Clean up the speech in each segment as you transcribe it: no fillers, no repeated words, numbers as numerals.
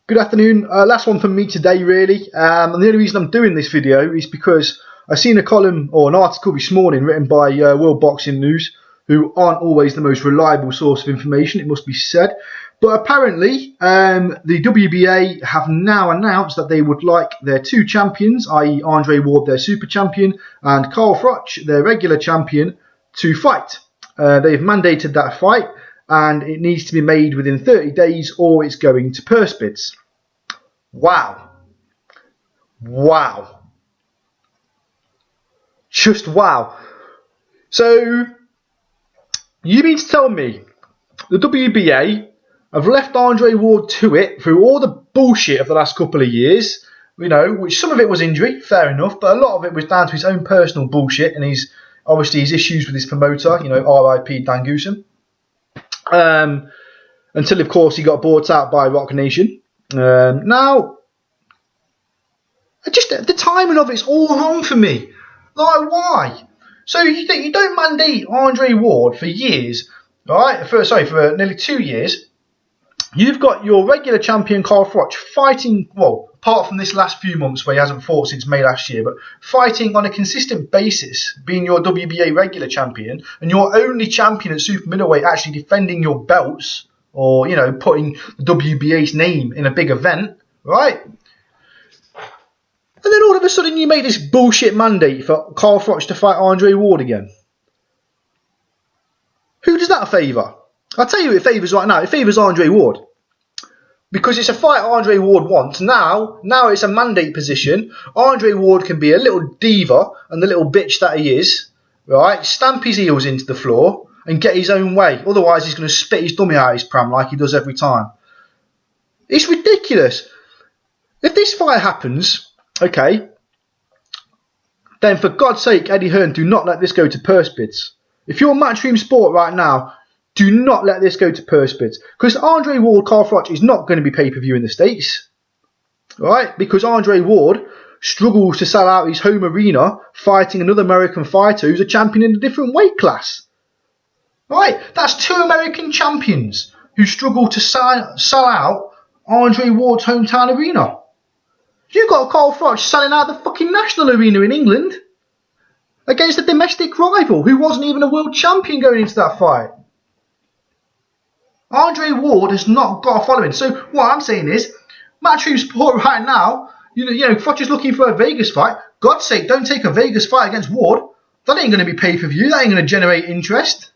Good afternoon. Last one from me today, really. And the only reason I'm doing this video is because I seen a column or an article this morning written by World Boxing News, who aren't always the most reliable source of information, it must be said. But apparently, the WBA have now announced that they would like their two champions, i.e. Andre Ward, their super champion, and Carl Froch, their regular champion, to fight. They've mandated that fight, and it needs to be made within 30 days or it's going to purse bids. Wow. Wow. Just wow. So, you mean to tell me the WBA have left Andre Ward to it through all the bullshit of the last couple of years, you know, which some of it was injury, fair enough, but a lot of it was down to his own personal bullshit and his issues with his promoter, you know, RIP Dan Goosen. Until, of course, he got bought out by Rock Nation. Now, just the timing of it's all wrong for me. Like, why? So you don't mandate Andre Ward for years, right? For nearly 2 years. You've got your regular champion Carl Froch fighting, well, apart from this last few months where he hasn't fought since May last year, but fighting on a consistent basis, being your WBA regular champion, and your only champion at super middleweight actually defending your belts, or, you know, putting the WBA's name in a big event, right? And then all of a sudden you make this bullshit mandate for Carl Froch to fight Andre Ward again. Who does that favour? I'll tell you who it favours right now. It favours Andre Ward. Because it's a fight Andre Ward wants. Now it's a mandate position. Andre Ward can be a little diva and the little bitch that he is, right? Stamp his heels into the floor and get his own way. Otherwise he's going to spit his dummy out his pram like he does every time. It's ridiculous. If this fight happens, okay, then for God's sake, Eddie Hearn, do not let this go to purse bids. If you're Matchroom Sport right now, do not let this go to purse bids. Because Andre Ward, Carl Froch is not going to be pay-per-view in the States. Right? Because Andre Ward struggles to sell out his home arena fighting another American fighter who's a champion in a different weight class. Right? That's two American champions who struggle to sell out Andre Ward's hometown arena. You've got Carl Froch selling out the fucking national arena in England against a domestic rival who wasn't even a world champion going into that fight. Andre Ward has not got a following. So what I'm saying is, Matchroom Sport right now, you know, Froch is looking for a Vegas fight. God's sake, don't take a Vegas fight against Ward. That ain't going to be pay-per-view. That ain't going to generate interest.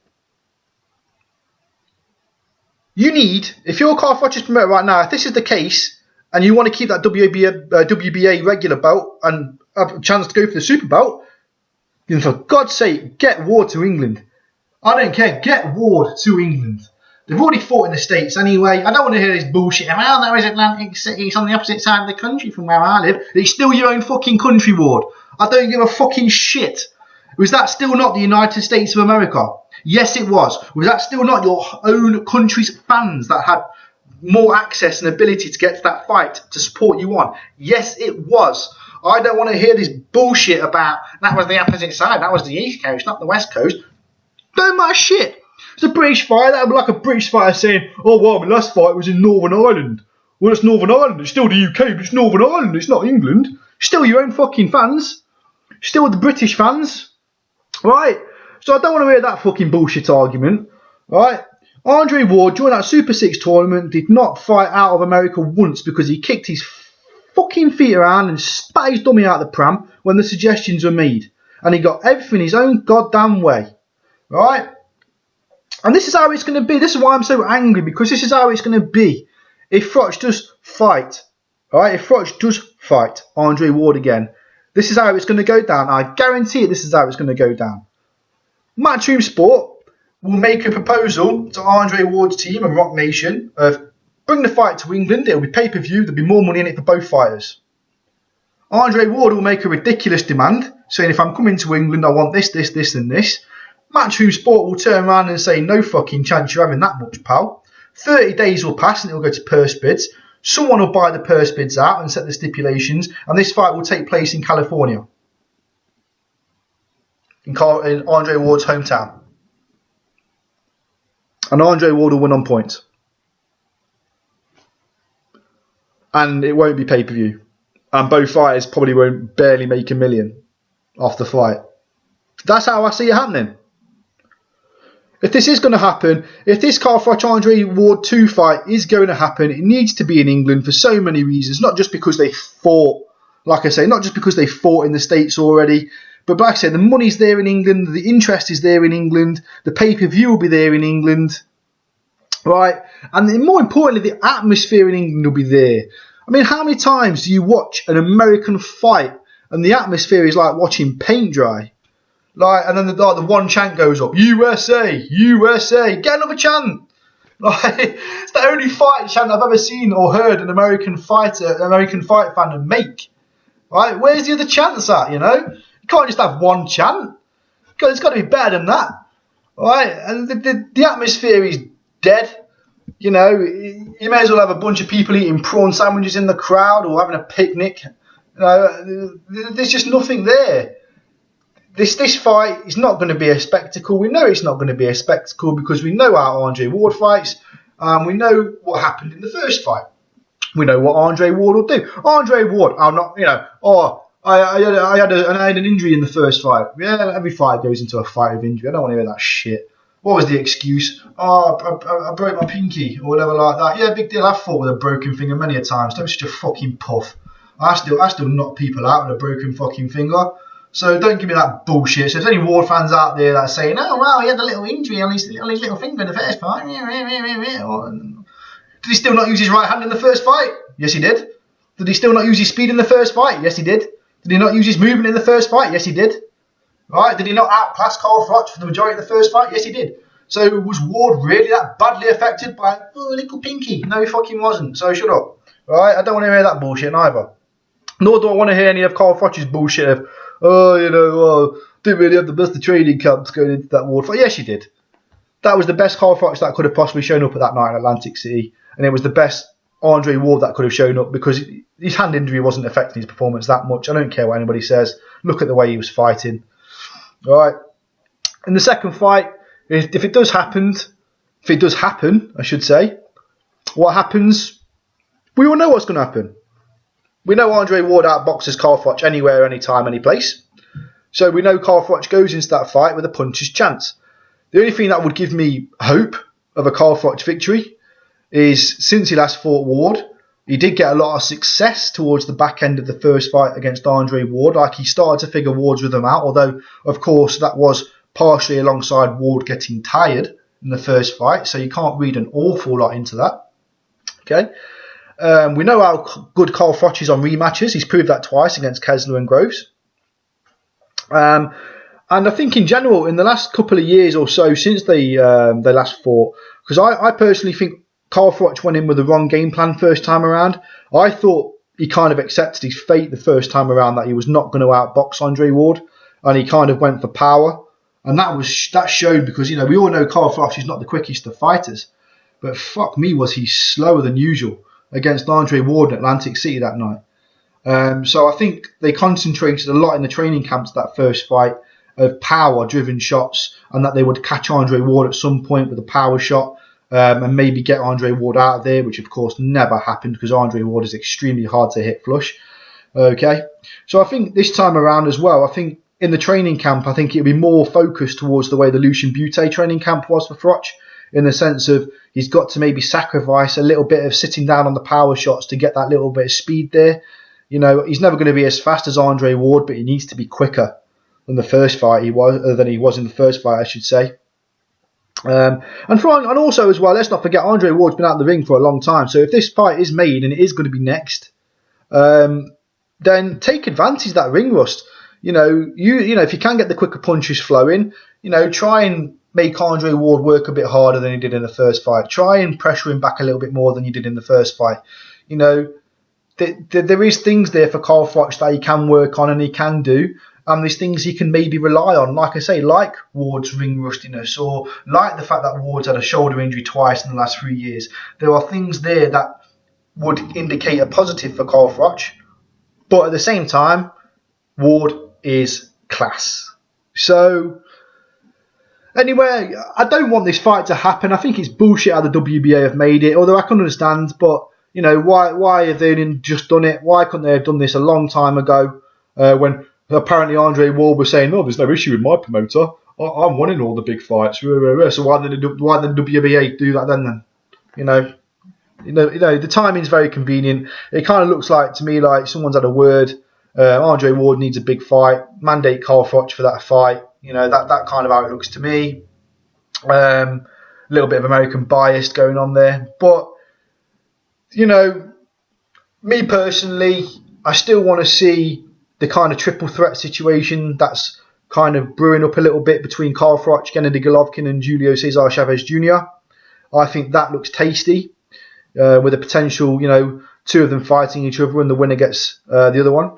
You need, if you're Carl Froch's promoter right now, if this is the case, and you want to keep that WBA regular belt and have a chance to go for the super belt, then for God's sake, get Ward to England. I don't care. Get Ward to England. They've already fought in the States anyway. I don't want to hear this bullshit. Well, there is Atlantic City. It's on the opposite side of the country from where I live. It's still your own fucking country, Ward. I don't give a fucking shit. Was that still not the United States of America? Yes, it was. Was that still not your own country's fans that had more access and ability to get to that fight to support you on? Yes, it was. I don't want to hear this bullshit about that was the opposite side. That was the East Coast, not the West Coast. Don't matter shit. It's a British fight. That would be like a British fighter saying, oh, well, my last fight was in Northern Ireland. Well, it's Northern Ireland. It's still the UK, but it's Northern Ireland. It's not England. Still your own fucking fans. Still the British fans. Right? So I don't want to hear that fucking bullshit argument. Right? Andre Ward, during that Super 6 tournament, did not fight out of America once because he kicked his fucking feet around and spat his dummy out the pram when the suggestions were made. And he got everything his own goddamn way. Right? And this is how it's going to be. This is why I'm so angry, because this is how it's going to be. If Froch does fight, right? If Froch does fight Andre Ward again, this is how it's going to go down. I guarantee it, this is how it's going to go down. Matchroom Sport will make a proposal to Andre Ward's team and Rock Nation of bring the fight to England. It'll be pay-per-view. There'll be more money in it for both fighters. Andre Ward will make a ridiculous demand, saying if I'm coming to England, I want this, this, this, and this. Matchroom Sport will turn around and say, no fucking chance you're having that much, pal. 30 days will pass and it will go to purse bids. Someone will buy the purse bids out and set the stipulations, and this fight will take place in California. In Andre Ward's hometown. And Andre Ward will win on points. and it won't be pay-per-view. And both fighters probably won't barely make $1 million off the fight. That's how I see it happening. If this is going to happen, if this Carl Froch Andre Ward 2 fight is going to happen, it needs to be in England for so many reasons. Not just because they fought, like I say, not just because they fought in the States already, but like I say, the money's there in England, the interest is there in England, the pay-per-view will be there in England, right? And more importantly, the atmosphere in England will be there. I mean, how many times do you watch an American fight and the atmosphere is like watching paint dry? And then the one chant goes up, USA, USA, get another chant. It's the only fight chant I've ever seen or heard an American fight fan make. Right? Where's the other chants at, You can't just have one chant. It's got to be better than that. Right? And the atmosphere is dead. You may as well have a bunch of people eating prawn sandwiches in the crowd or having a picnic. There's just nothing there. This fight is not going to be a spectacle. We know it's not going to be a spectacle because we know how Andre Ward fights. We know what happened in the first fight. We know what Andre Ward will do. Andre Ward, I'm not, I had an injury in the first fight. Yeah, every fight goes into a fight of injury. I don't want to hear that shit. What was the excuse? I broke my pinky or whatever like that. Yeah, big deal. I've fought with a broken finger many a times. Don't be such a fucking puff. I still knock people out with a broken fucking finger. So don't give me that bullshit. So if there's any Ward fans out there that are saying, oh, wow, he had a little injury on his little finger in the first fight. Did he still not use his right hand in the first fight? Yes, he did. Did he still not use his speed in the first fight? Yes, he did. Did he not use his movement in the first fight? Yes, he did. Right? Did he not outclass Carl Froch for the majority of the first fight? Yes, he did. So was Ward really that badly affected by a little pinky? No, he fucking wasn't. So shut up. Right? I don't want to hear that bullshit either. Nor do I want to hear any of Carl Froch's bullshit of, didn't really have the best of training camps going into that Ward fight. Yes, you did. That was the best Carl Froch that could have possibly shown up at that night in Atlantic City. And it was the best Andre Ward that could have shown up because his hand injury wasn't affecting his performance that much. I don't care what anybody says. Look at the way he was fighting. All right. In the second fight, if it does happen, I should say, what happens, we all know what's going to happen. We know Andre Ward outboxes Carl Froch anywhere, anytime, any place. So we know Carl Froch goes into that fight with a puncher's chance. The only thing that would give me hope of a Carl Froch victory is since he last fought Ward, he did get a lot of success towards the back end of the first fight against Andre Ward. Like he started to figure Ward's rhythm out, although, of course, that was partially alongside Ward getting tired in the first fight. So you can't read an awful lot into that. Okay. We know how good Carl Froch is on rematches. He's proved that twice against Kessler and Groves. And I think in general, in the last couple of years or so since they last fought, because I personally think Carl Froch went in with the wrong game plan first time around. I thought he kind of accepted his fate the first time around that he was not going to outbox Andre Ward, and he kind of went for power. And that showed because, we all know Carl Froch is not the quickest of fighters, but fuck me, was he slower than usual against Andre Ward in Atlantic City that night. So I think they concentrated a lot in the training camps that first fight of power-driven shots, and that they would catch Andre Ward at some point with a power shot and maybe get Andre Ward out of there, which of course never happened because Andre Ward is extremely hard to hit flush. Okay, so I think this time around as well, I think in the training camp, I think it'll be more focused towards the way the Lucian Butte training camp was for Froch, in the sense of he's got to maybe sacrifice a little bit of sitting down on the power shots to get that little bit of speed there. He's never going to be as fast as Andre Ward, but he needs to be quicker than the first fight he was in the first fight, I should say. And also as well, let's not forget Andre Ward's been out of the ring for a long time. So if this fight is made and it is going to be next, then take advantage of that ring rust. If you can get the quicker punches flowing, try and make Andre Ward work a bit harder than he did in the first fight. Try and pressure him back a little bit more than you did in the first fight. There is things there for Carl Froch that he can work on and he can do. And there's things he can maybe rely on, like I say, like Ward's ring rustiness, or like the fact that Ward's had a shoulder injury twice in the last 3 years. There are things there that would indicate a positive for Carl Froch. But at the same time, Ward is class. So, anyway, I don't want this fight to happen. I think it's bullshit how the WBA have made it, although I can understand. But, You know, why have they just done it? Why couldn't they have done this a long time ago when apparently Andre Ward was saying, "No, there's no issue with my promoter. I'm winning all the big fights." So why did WBA do that then? You know, the timing's very convenient. It kind of looks like to me like someone's had a word. Andre Ward needs a big fight. Mandate Carl Froch for that fight. You know, that kind of how it looks to me. A little bit of American bias going on there, but you know, me personally, I still want to see the kind of triple threat situation that's kind of brewing up a little bit between Carl Froch, Gennady Golovkin, and Julio Cesar Chavez Jr. I think that looks tasty, with a potential, you know, two of them fighting each other and the winner gets the other one.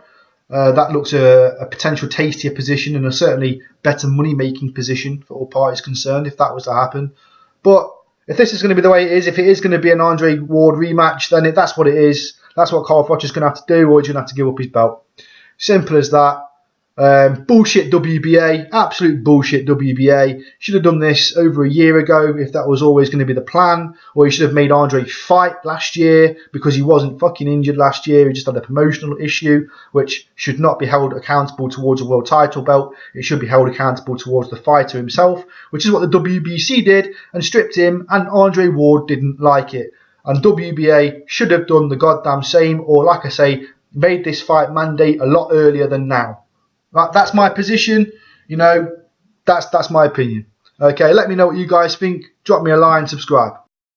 That looks a potential tastier position and a certainly better money-making position for all parties concerned if that was to happen. But if this is going to be the way it is, if it is going to be an Andre Ward rematch, then that's what it is. That's what Carl Froch is going to have to do, or he's going to have to give up his belt. Simple as that. Bullshit WBA, absolute bullshit WBA. Should have done this over a year ago if that was always going to be the plan, or he should have made Andre fight last year because he wasn't fucking injured last year. He just had a promotional issue, which should not be held accountable towards a world title belt. It should be held accountable towards the fighter himself, which is what the WBC did and stripped him, and Andre Ward didn't like it. And WBA should have done the goddamn same, or like I say, made this fight mandate a lot earlier than now. That's my position, you know, that's my opinion. Okay, let me know what you guys think. Drop me a line, subscribe.